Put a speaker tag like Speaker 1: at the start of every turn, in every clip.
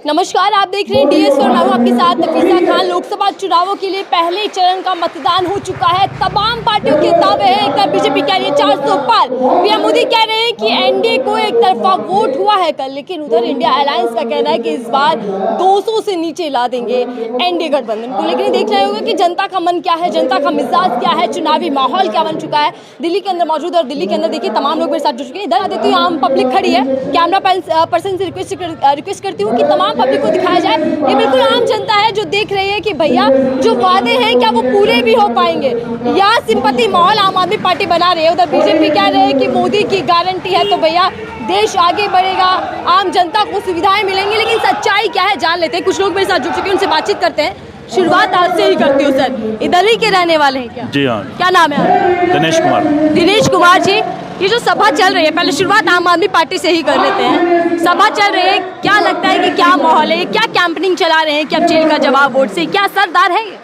Speaker 1: नमस्कार, आप देख रहे हैं डीएस और मैं हूं आपके साथ नफीसा खान। लोकसभा चुनावों के लिए पहले चरण का मतदान हो चुका है। तमाम पार्टियों के दावे हैं। एक तरफ बीजेपी कह रही है 400 पार, पीएम मोदी कह रहे हैं कि एनडीए को एक तरफा वोट हुआ है कल, लेकिन उधर इंडिया अलायंस का कहना है कि इस बार 200 से नीचे ला देंगे एनडीए गठबंधन को। लेकिन देख रहे होगा कि जनता का मन क्या है, जनता का मिजाज क्या है, चुनावी माहौल क्या बन चुका है दिल्ली के अंदर मौजूद। और दिल्ली के अंदर देखिए तमाम लोग मेरे साथ जुड़ चुके हैं। इधर आदित्य आम पब्लिक खड़ी है, कैमरा पर्सन से रिक्वेस्ट करती हूँ कि तमाम पब्लिक को दिखाया जाए। ये बिल्कुल आम जनता है जो देख रही है कि भैया जो वादे हैं क्या वो पूरे भी हो पाएंगे या सिंपैथी माहौल आम आदमी पार्टी बना रही है। उधर बीजेपी कह रहे हैं कि मोदी की गारंटी है तो भैया देश आगे बढ़ेगा, आम जनता को सुविधाएं मिलेंगी। लेकिन सच्चाई क्या है जान लेते हैं। कुछ लोग मेरे साथ जुड़ चुके हैं, उनसे बातचीत करते हैं। शुरुआत आज से ही करती हूँ सर, इधर ही के रहने वाले हैं क्या?
Speaker 2: जी हाँ।
Speaker 1: क्या नाम है आपका?
Speaker 2: दिनेश कुमार।
Speaker 1: दिनेश कुमार जी, ये जो सभा चल रही है, पहले शुरुआत आम आदमी पार्टी से ही कर लेते हैं। सभा चल रही है, क्या लगता है कि क्या माहौल है, क्या कैंपेनिंग चला रहे हैं कि अब जेल का जवाब वोट से, क्या असरदार है ये?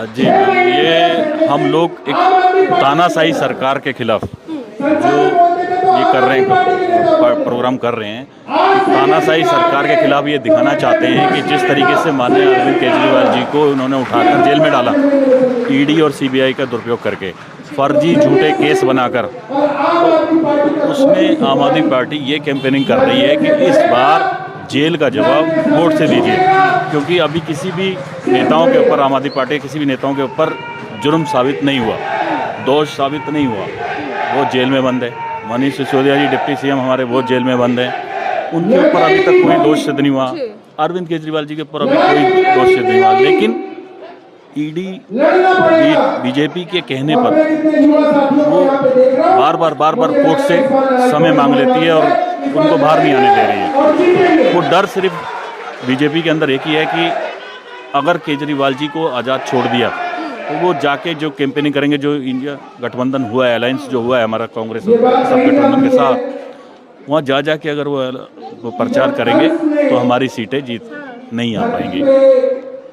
Speaker 2: जी, ये हम लोग एक तानाशाही सरकार के खिलाफ जो ये कर रहे हैं, प्रोग्राम कर रहे हैं, तानाशाही सरकार के खिलाफ ये दिखाना चाहते हैं कि जिस तरीके से माननीय अरविंद केजरीवाल जी को उन्होंने उठाकर जेल में डाला, ईडी और सीबीआई का दुरुपयोग करके, फर्जी झूठे केस बनाकर, उसमें आम आदमी पार्टी ये कैंपेनिंग कर रही है कि इस बार जेल का जवाब वोट से दीजिए। क्योंकि अभी किसी भी नेताओं के ऊपर, आम आदमी पार्टी के किसी भी नेताओं के ऊपर जुर्म साबित नहीं हुआ, दोष साबित नहीं हुआ, वो जेल में बंद है। मनीष सिसोदिया जी डिप्टी सीएम हमारे, वो जेल में बंद हैं, उनके ऊपर अभी तक कोई दोष सिद्ध नहीं हुआ। अरविंद केजरीवाल जी के ऊपर अभी कोई दोष सिद्ध नहीं हुआ। लेकिन ईडी बीजेपी के कहने पर वो बार बार कोर्ट से समय मांग लेती है और उनको बाहर नहीं आने दे रही है। वो डर सिर्फ बीजेपी के अंदर एक ही है कि अगर केजरीवाल जी को आज़ाद छोड़ दिया तो वो जाके जो कैंपेनिंग करेंगे, जो इंडिया गठबंधन हुआ है, अलायंस जो हुआ है हमारा कांग्रेस सब गठबंधन के साथ, वहाँ जा के अगर वो प्रचार करेंगे तो हमारी सीटें जीत नहीं आ पाएंगी।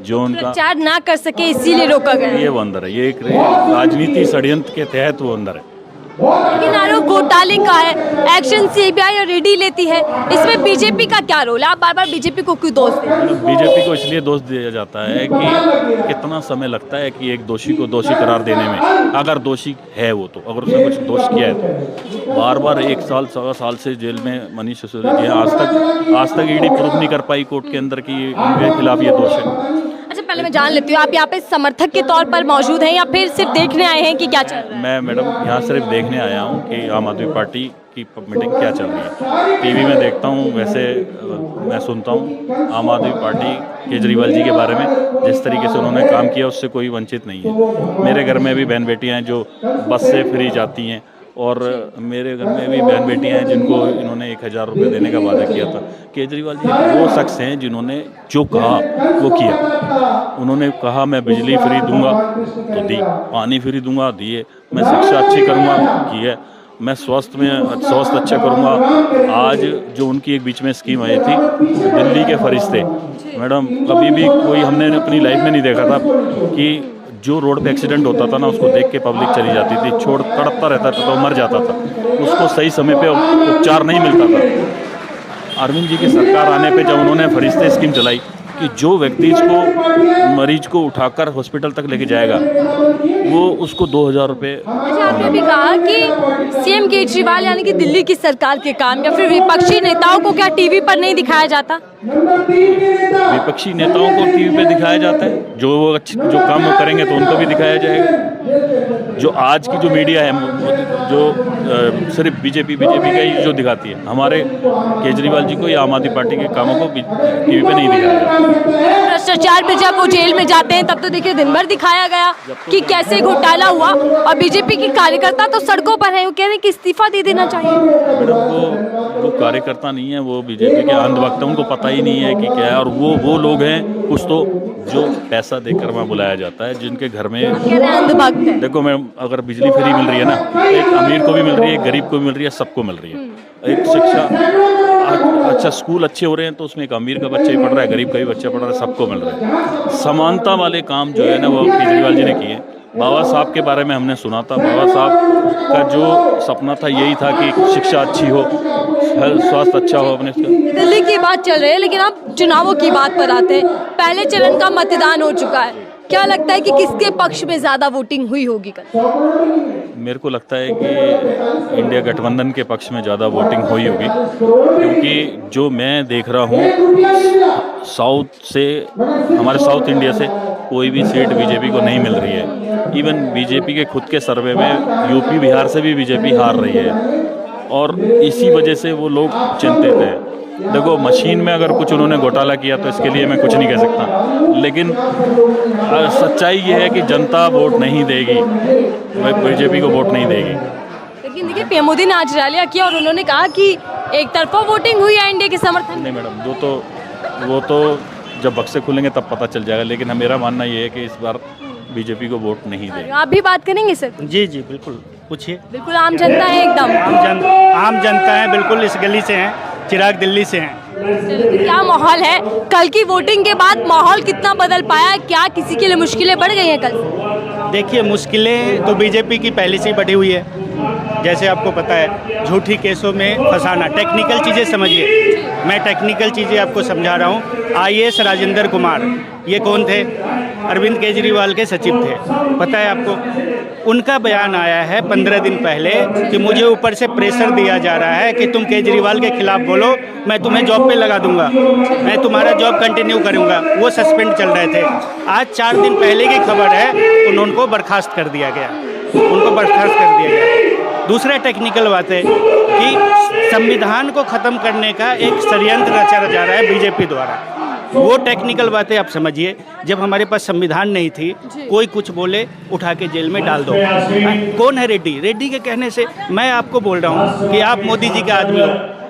Speaker 2: जो उनका
Speaker 1: प्रचार ना कर सके इसीलिए रोका गया,
Speaker 2: ये वो अंदर है, ये एक राजनीति षड्यंत्र के तहत वो अंदर है।
Speaker 1: लेकिन आरोप घोटाले का है, एक्शन सीबीआई और ईडी लेती है, इसमें बीजेपी का क्या रोल है? आप बार बार बीजेपी को क्यों दोष देते हैं?
Speaker 2: बीजेपी को इसलिए दोष दिया जाता है कि कितना समय लगता है कि एक दोषी को दोषी करार देने में, अगर दोषी है वो, तो अगर उसने कुछ दोष किया है तो बार 1 साल 1.25 साल से जेल में मनीष सिसोदिया जी आज तक ईडी प्रूफ नहीं कर पाई कोर्ट के अंदर कि उनके खिलाफ ये दोष है।
Speaker 1: अच्छा, पहले मैं जान लेती हूँ, आप यहाँ पे समर्थक के तौर पर मौजूद हैं या फिर सिर्फ देखने आए हैं कि क्या चल रहा है? मैं
Speaker 2: मैडम यहाँ सिर्फ देखने आया हूँ कि आम आदमी पार्टी की मीटिंग क्या चल रही है। टीवी में देखता हूँ, वैसे मैं सुनता हूँ आम आदमी पार्टी केजरीवाल जी के बारे में, जिस तरीके से उन्होंने काम किया उससे कोई वंचित नहीं है। मेरे घर में भी बहन बेटियाँ हैं जो बस से फ्री जाती हैं, और मेरे घर में भी बहन बेटियां हैं जिनको इन्होंने 1000 रुपये देने का वादा किया था। केजरीवाल जी वो शख्स हैं जिन्होंने जो कहा वो किया। उन्होंने कहा मैं बिजली फ्री दूंगा तो दी, पानी फ्री दूंगा दिए, मैं शिक्षा अच्छी करूंगा किए, मैं स्वास्थ्य अच्छा करूंगा। आज जो उनकी एक बीच में स्कीम आई थी दिल्ली के फरिश्ते, मैडम कभी भी कोई हमने अपनी लाइफ में नहीं देखा था कि जो रोड पे एक्सीडेंट होता था ना, उसको देख के पब्लिक चली जाती थी, छोड़ तड़पता रहता था तो मर जाता था, उसको सही समय पे उपचार नहीं मिलता था। अरविंद जी की सरकार आने पे जब उन्होंने फरिश्ते स्कीम चलाई कि जो व्यक्ति इसको मरीज को उठाकर हॉस्पिटल तक लेके जाएगा वो उसको 2000 रुपये।
Speaker 1: अच्छा, आपने भी कहा कि सीएम केजरीवाल यानी कि दिल्ली की सरकार के काम या फिर विपक्षी नेताओं को क्या टीवी पर नहीं दिखाया जाता?
Speaker 2: विपक्षी नेताओं को टीवी पे दिखाया जाता है, जो काम वो करेंगे तो उनको भी दिखाया जाएगा। जो आज की जो मीडिया है जो सिर्फ बीजेपी का ही जो दिखाती है, हमारे केजरीवाल जी को या आम आदमी पार्टी के कामों को टीवी पे नहीं दिखाया जाता।
Speaker 1: भ्रष्टाचार पे जब वो जेल में जाते हैं तब तो देखिए दिन भर दिखाया गया कि कैसे घोटाला हुआ, और बीजेपी के कार्यकर्ता तो सड़कों पर हैं, वो कह रहे हैं कि इस्तीफा दे देना चाहिए।
Speaker 2: मैडम वो कार्यकर्ता नहीं है, वो बीजेपी के अंधभक्त हैं, उनको पता ही नहीं है कि क्या है। और वो लोग हैं कुछ तो जो पैसा देकर वहाँ बुलाया जाता है, जिनके घर में
Speaker 1: अंधभक्त है।
Speaker 2: देखो मैम, अगर बिजली फ्री मिल रही है ना, एक अमीर को भी मिल रही है, गरीब को भी मिल रही है, सबको मिल रही है। एक शिक्षा अच्छा, स्कूल अच्छे हो रहे हैं तो उसमें एक अमीर का बच्चा ही पढ़ रहा है, गरीब का भी बच्चा पढ़ रहा है, सबको मिल रहा है। समानता वाले काम जो है ना वो केजरीवाल जी ने किए। बाबा साहब के बारे में हमने सुना था, बाबा साहब का जो सपना था यही था कि शिक्षा अच्छी हो, स्वास्थ्य अच्छा हो अपने इसका।
Speaker 1: दिल्ली की बात चल रही है, लेकिन अब चुनावों की बात पर आते हैं। पहले चरण का मतदान हो चुका है, क्या लगता है कि किसके पक्ष में ज्यादा वोटिंग हुई होगी कल?
Speaker 2: मेरे को लगता है कि इंडिया गठबंधन के पक्ष में ज़्यादा वोटिंग हुई होगी, क्योंकि जो मैं देख रहा हूँ साउथ से, हमारे साउथ इंडिया से कोई भी सीट बीजेपी को नहीं मिल रही है। इवन बीजेपी के खुद के सर्वे में यूपी बिहार से भी बीजेपी हार रही है, और इसी वजह से वो लोग चिंतित हैं। देखो, मशीन में अगर कुछ उन्होंने घोटाला किया तो इसके लिए मैं कुछ नहीं कह सकता, लेकिन सच्चाई ये है कि जनता वोट नहीं देगी, बीजेपी को वोट नहीं देगी।
Speaker 1: लेकिन देखिए, पीएम मोदी ने आज रैलियां किया और उन्होंने कहा कि एक तरफा वोटिंग हुई है इंडिया के समर्थन में।
Speaker 2: नहीं मैडम, वो तो जब बक्से खुलेंगे तब पता चल जाएगा, लेकिन मेरा मानना ये है कि इस बार बीजेपी को वोट नहीं देंगे।
Speaker 1: आप भी बात करेंगे सर?
Speaker 3: जी जी बिल्कुल, पूछिए।
Speaker 1: बिल्कुल आम जनता है एकदम।
Speaker 3: आम जनता है, बिल्कुल इस गली से हैं, चिराग दिल्ली से हैं।
Speaker 1: क्या माहौल है कल की वोटिंग के बाद? माहौल कितना बदल पाया? क्या किसी के लिए मुश्किलें बढ़ गई हैं कल?
Speaker 3: देखिए, मुश्किलें तो बीजेपी की पहले से ही बढ़ी हुई है। जैसे आपको पता है, झूठी केसों में फंसाना। टेक्निकल चीज़ें समझिए, मैं टेक्निकल चीज़ें आपको समझा रहा हूँ। IAS राजेंद्र कुमार, ये कौन थे? अरविंद केजरीवाल के सचिव थे, पता है आपको? उनका बयान आया है 15 दिन पहले कि मुझे ऊपर से प्रेशर दिया जा रहा है कि तुम केजरीवाल के खिलाफ बोलो, मैं तुम्हें जॉब पे लगा दूंगा, मैं तुम्हारा जॉब कंटिन्यू करूंगा। वो सस्पेंड चल रहे थे। आज 4 दिन पहले की खबर है, उनको बर्खास्त कर दिया गया, उनको बर्खास्त कर दिया गया। दूसरा टेक्निकल बात है कि संविधान को ख़त्म करने का एक षड्यंत्र रचा जा रहा है बीजेपी द्वारा। वो टेक्निकल बातें आप समझिए। जब हमारे पास संविधान नहीं थी, कोई कुछ बोले उठा के जेल में डाल दो। कौन है रेड्डी? रेड्डी के कहने से मैं आपको बोल रहा हूँ कि आप मोदी जी का आदमी हो,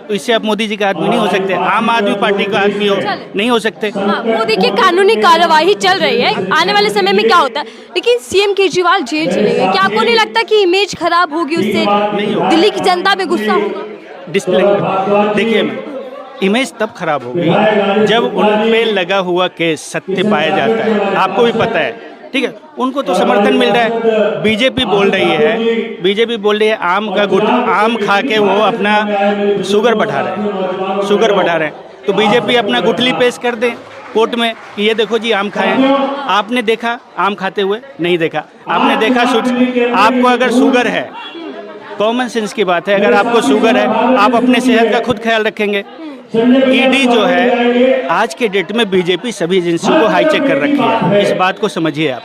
Speaker 3: तो इससे आप मोदी जी का आदमी नहीं हो सकते। आम आदमी पार्टी का आदमी हो, नहीं हो सकते।
Speaker 1: वो देखिए, कानूनी कार्यवाही चल रही है, आने वाले समय में क्या होता है। लेकिन सीएम केजरीवाल जेल चले गए, क्या आपको नहीं लगता कि इमेज खराब होगी उससे? दिल्ली की जनता में गुस्सा होगा?
Speaker 3: डिस्प्ले देखिए, इमेज तब खराब होगी जब उन पे लगा हुआ केस सत्य पाया जाता है। आपको भी पता है, ठीक है? उनको तो समर्थन मिल रहा है। बीजेपी बोल रही है आम खा के वो अपना शुगर बढ़ा रहे हैं। तो बीजेपी अपना गुठली पेश कर दे कोर्ट में कि ये देखो जी, आम खाए। आपने देखा आम खाते हुए? नहीं देखा। आपने देखा आपको अगर शुगर है, कॉमन सेंस की बात है, अगर आपको शुगर है, आप अपने सेहत का खुद ख्याल रखेंगे। ईडी जो है आज के डेट में बीजेपी सभी एजेंसियों को हाईचेक कर रखी है, इस बात को समझिए आप।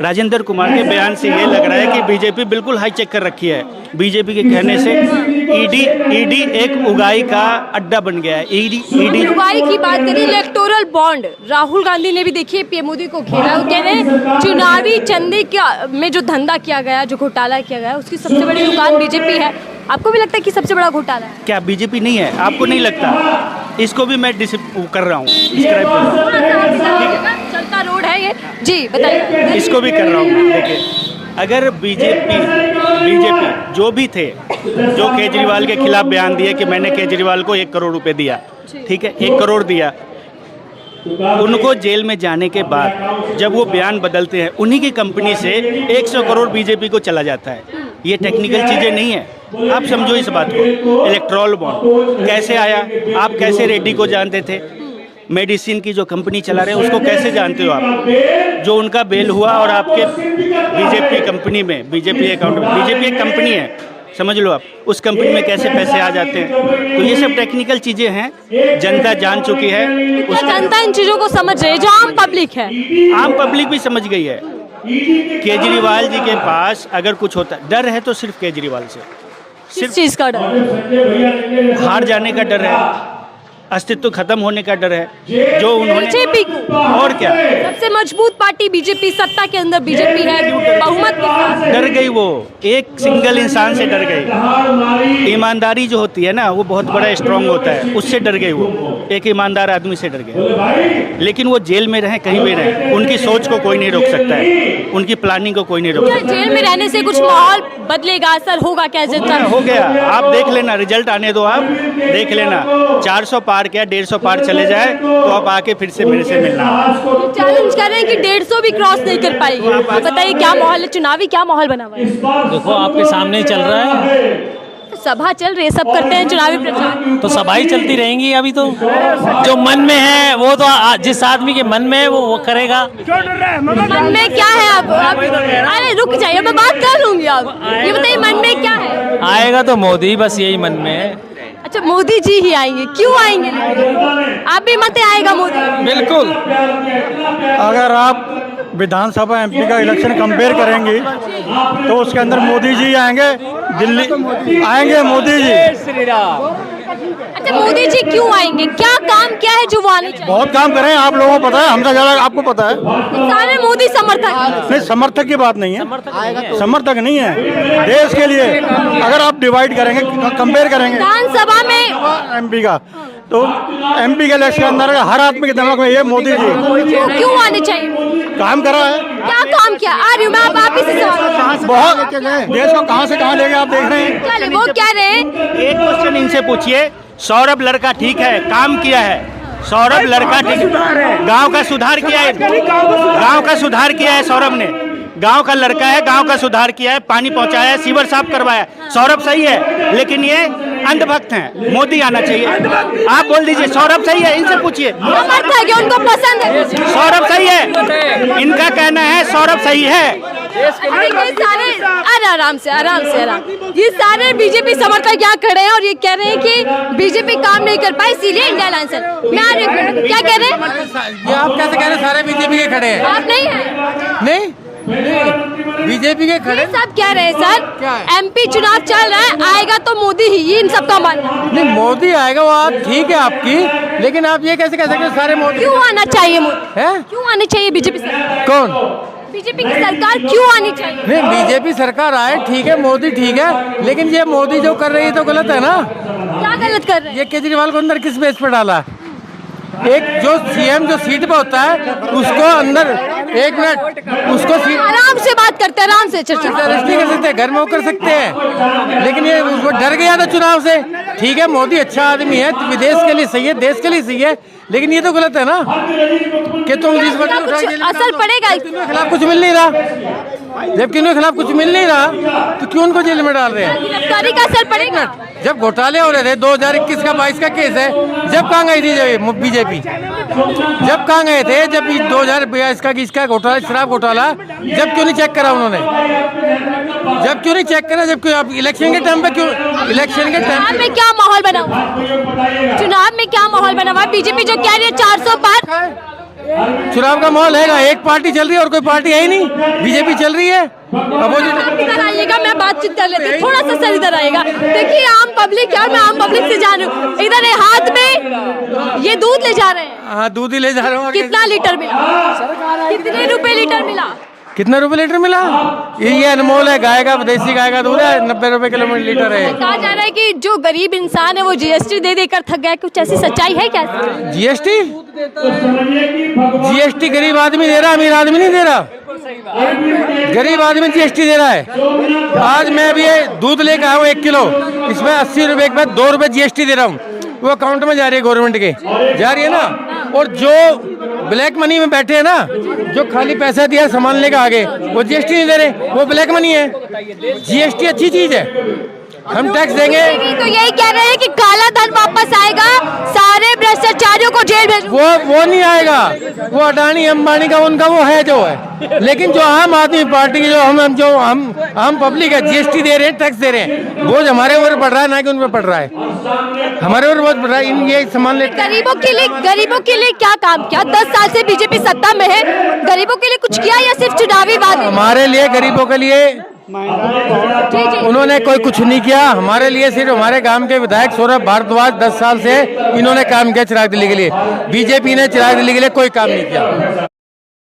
Speaker 3: राजेंद्र कुमार के बयान से ये लग रहा है कि बीजेपी बिल्कुल हाईचेक कर रखी है। बीजेपी के कहने से ईडी एक उगाई का अड्डा बन गया है। ईडी
Speaker 1: उगाई की बात करें, इलेक्टोरल बॉन्ड, राहुल गांधी ने भी देखिए पीएम मोदी को घेरा। वो कह रहे हैं चुनावी चंदे में जो धंधा किया गया, जो घोटाला किया गया, उसकी सबसे बड़ी दुकान बीजेपी है। आपको भी लगता है कि सबसे बड़ा घोटाला है?
Speaker 3: क्या बीजेपी नहीं है? आपको नहीं लगता? इसको भी मैं कर रहा हूँ, डिस्क्राइब कर रहा हूँ।
Speaker 1: चलता रोड है ये। जी बताइए।
Speaker 3: इसको भी कर रहा हूँ। देखिए, अगर बीजेपी जो भी थे, जो केजरीवाल के खिलाफ बयान दिए कि मैंने केजरीवाल को 1 करोड़ रुपए दिया, ठीक है, 1 करोड़ दिया, उनको जेल में जाने के बाद जब वो बयान बदलते हैं, उन्हीं की कंपनी से 100 करोड़ बीजेपी को चला जाता है। ये टेक्निकल चीज़ें नहीं है, आप समझो इस बात को। इलेक्टोरल बॉन्ड कैसे आया? आप कैसे रेड्डी को जानते थे? मेडिसिन की जो कंपनी चला रहे हैं उसको कैसे जानते हो आप? जो उनका बेल हुआ और आपके बीजेपी कंपनी में, बीजेपी अकाउंट में, बीजेपी एक कंपनी है, समझ लो आप, उस कंपनी में कैसे पैसे आ जाते हैं। तो ये सब टेक्निकल चीज़ें हैं, जनता जान चुकी है।
Speaker 1: जनता इन चीज़ों को समझ रही है, जो आम पब्लिक है।
Speaker 3: आम पब्लिक भी समझ गई है। केजरीवाल जी के पास अगर कुछ होता, डर है तो सिर्फ केजरीवाल से,
Speaker 1: किस चीज़ का डर?
Speaker 3: हार जाने का डर है, अस्तित्व खत्म होने का डर है जो उन्होंने।
Speaker 1: बीजेपी को
Speaker 3: और क्या,
Speaker 1: सबसे मजबूत पार्टी बीजेपी, सत्ता के अंदर बीजेपी है, बहुमत के साथ।
Speaker 3: डर गई वो, एक सिंगल इंसान से डर गई। ईमानदारी जो होती है ना, वो बहुत बड़ा स्ट्रांग होता है, उससे डर गई वो, एक ईमानदार आदमी से डर गए। लेकिन वो जेल में रहे, कहीं भी रहे, उनकी सोच को कोई नहीं रोक सकता है, उनकी प्लानिंग को कोई नहीं रोक सकता।
Speaker 1: जेल में रहने से कुछ माहौल बदलेगा, असर होगा क्या?
Speaker 3: हो गया, आप देख लेना, रिजल्ट आने दो, आप देख लेना। 400 पार क्या 150 पार चले जाए तो आप आके फिर से मेरे से मिलना।
Speaker 1: चैलेंज कर रहे हैं कि 150 भी क्रॉस नहीं कर पाएगी। बताइए क्या माहौल है, चुनावी क्या माहौल बना हुआ है?
Speaker 4: देखो आपके सामने ही चल रहा है।
Speaker 1: सभा चल रही है, सब करते हैं चुनावी प्रचार।
Speaker 4: तो सभाएं चलती रहेंगी। अभी तो जो मन में है वो तो जिस आदमी के मन में है वो करेगा।
Speaker 1: मन में क्या है अब अरे रुक जाइए, मैं बात कर लूंगी। आप ये बताइए मन में क्या है?
Speaker 4: आएगा तो मोदी, बस यही मन में है।
Speaker 1: अच्छा, मोदी जी ही आएंगे, क्यों आएंगे? आप भी मत आएगा मोदी?
Speaker 5: बिल्कुल। अगर आप विधानसभा एमपी का इलेक्शन कंपेयर करेंगे तो उसके अंदर मोदी जी आएंगे, दिल्ली आएंगे मोदी जी।
Speaker 1: अच्छा, मोदी जी क्यों आएंगे? क्या काम क्या है जो वो आने चाहिए?
Speaker 5: बहुत काम करें, आप लोगों को पता है, हमसे ज्यादा आपको पता है।
Speaker 1: सारे मोदी समर्थक।
Speaker 5: नहीं, समर्थक की बात नहीं है, समर्थक नहीं है। देश के लिए अगर आप डिवाइड करेंगे, कंपेयर करेंगे
Speaker 1: विधानसभा में
Speaker 5: एमपी का, तो एमपी के इलेक्शन के अंदर हर आदमी के दिमाग में ये मोदी जी
Speaker 1: क्यों आने चाहिए?
Speaker 5: काम करा है।
Speaker 1: क्या काम किया? आ रही हूँ मैं, आप ही से सवाल।
Speaker 5: बहुत देश को कहां से कहां ले गए आप देख रहे हैं।
Speaker 1: चलिए, वो क्या रहे?
Speaker 3: एक क्वेश्चन इनसे पूछिए, सौरभ लड़का ठीक है, काम किया है, सौरभ लड़का ठीक है, गांव का सुधार किया है, गांव का सुधार किया है सौरभ ने, गांव का लड़का है, गांव का सुधार किया है, पानी पहुंचाया है, सीवर साफ करवाया। सौरभ सही है, लेकिन ये अंधभक्त हैं, मोदी आना चाहिए। आप बोल दीजिए सौरभ सही है, इनसे पूछिए।
Speaker 1: समर्थक है, उनको पसंद है।
Speaker 3: सौरभ सही है, इनका कहना है सौरभ सही है।
Speaker 1: ये सारे अरे आराम से ये सारे बीजेपी समर्थक यहाँ खड़े हैं और ये कह रहे हैं कि बीजेपी काम नहीं कर पाई, इसीलिए इंडिया अलायंस है। मैं आ रही हूँ, क्या कह रहे हैं?
Speaker 6: ये आप कैसे कह रहे हैं सारे बीजेपी के खड़े हैं?
Speaker 1: आप नहीं है?
Speaker 6: नहीं, बीजेपी के खड़े
Speaker 1: सब कह रहे हैं सर,
Speaker 6: क्या है?
Speaker 1: एमपी चुनाव चल रहा है, आएगा तो मोदी ही, ये इन सबका मानना है।
Speaker 6: नहीं, मोदी आएगा वो आप ठीक है आपकी, लेकिन आप ये कैसे कह सकते हैं सारे मोदी?
Speaker 1: क्यों आना चाहिए मोदी?
Speaker 6: है?
Speaker 1: क्यों आनी चाहिए बीजेपी सरकार?
Speaker 6: कौन?
Speaker 1: बीजेपी की सरकार क्यों आनी चाहिए?
Speaker 6: नहीं, बीजेपी सरकार आए ठीक है, मोदी ठीक है, लेकिन ये मोदी जो कर रही है तो गलत है ना।
Speaker 1: क्या गलत कर रहे हैं?
Speaker 6: ये केजरीवाल को अंदर किस बेस पे डाला? एक जो सीएम जो सीट पे होता है उसको अंदर, एक मिनट, उसको सीट
Speaker 1: आराम से बात करते हैं, आराम से चर्चा।
Speaker 6: अरेस्ट नहीं कर सकते, घर में वो कर सकते हैं, लेकिन ये वो डर गया था चुनाव से। ठीक है, मोदी अच्छा आदमी है, विदेश के लिए सही है, देश के लिए सही है, लेकिन ये तो गलत है ना कि तुम जिस वक्त
Speaker 1: असर पड़ेगा।
Speaker 6: खिलाफ कुछ मिल नहीं रहा, जबकि उनके खिलाफ कुछ मिल नहीं रहा तो क्यों उनको जेल में डाल रहे हैं?
Speaker 1: गिरफ्तारी का असर पड़ेगा।
Speaker 6: जब घोटाले हो रहे थे 2021 का 22 का केस है, जब कहाँ गई थी बीजेपी? जब कहाँ गए थे जब 2022 का इसका घोटाला, शराब घोटाला, जब क्यों नहीं चेक करा उन्होंने? जब क्यों नहीं चेक करा? जब क्यों आप इलेक्शन के टाइम पे क्यों? इलेक्शन के टाइम
Speaker 1: में क्या माहौल बना हुआ? चुनाव में क्या माहौल बना हुआ? बीजेपी जो कह रही है 400 पार,
Speaker 6: चुनाव का माहौल है, एक पार्टी चल रही है और कोई पार्टी है ही नहीं, बीजेपी चल रही है।
Speaker 1: इधर आइएगा, मैं बातचीत कर लेती हूँ, थोड़ा सा सर इधर आइएगा। देखिए आम पब्लिक है, मैं आम पब्लिक से जा रही हूँ। इधर हाथ में ये दूध ले जा रहे हैं।
Speaker 6: हाँ, दूध ही ले जा रहा हूँ।
Speaker 1: कितना लीटर मिला? कितने रुपए लीटर मिला?
Speaker 6: कितना रुपए लीटर मिला? ये अनमोल है, गाय का, देसी गाय का दूध है, 90 रुपए किलो लीटर है।
Speaker 1: कहा जा रहा है कि जो गरीब इंसान है वो जीएसटी दे देकर थक गया, कुछ ऐसी सच्चाई है क्या?
Speaker 6: जीएसटी? जीएसटी गरीब आदमी दे रहा, अमीर आदमी नहीं दे रहा। गरीब आदमी जीएसटी दे रहा है। आज मैं अभी दूध लेकर आया हूँ 1 किलो, इसमें 80 रुपए के बाद 2 रुपए जीएसटी दे रहा हूँ, वो अकाउंट में जा रही है, गवर्नमेंट के जा रही है ना। और जो ब्लैक मनी में बैठे हैं ना, जो खाली पैसा दिया सामान लेकर आगे, वो जीएसटी नहीं दे रहे, वो ब्लैक मनी है। जीएसटी अच्छी चीज है, हम टैक्स देंगे।
Speaker 1: तो यही कह रहे हैं कि काला धन वापस आएगा, सारे भ्रष्टाचारियों को जेल भेज।
Speaker 6: वो नहीं आएगा, वो अडानी अंबानी का उनका वो है जो है, लेकिन जो आम आदमी पार्टी की जो हम आम पब्लिक है, जीएसटी दे रहे हैं, टैक्स दे रहे हैं, बोझ हमारे ऊपर पड़ रहा है, ना कि उन पर पड़ रहा है। हमारे ऊपर बहुत पड़ रहा है। इन ये सामान लेते
Speaker 1: गरीबों के लिए क्या काम किया? 10 साल से बीजेपी सत्ता में है, गरीबों के लिए कुछ किया या सिर्फ चुनावी वादे?
Speaker 6: हमारे लिए, गरीबों के लिए उन्होंने कोई कुछ नहीं किया। हमारे लिए सिर्फ हमारे गांव के विधायक सौरभ भारद्वाज 10 साल से इन्होंने काम किया चिराग दिल्ली के लिए। बीजेपी ने चिराग दिल्ली के लिए कोई काम नहीं किया।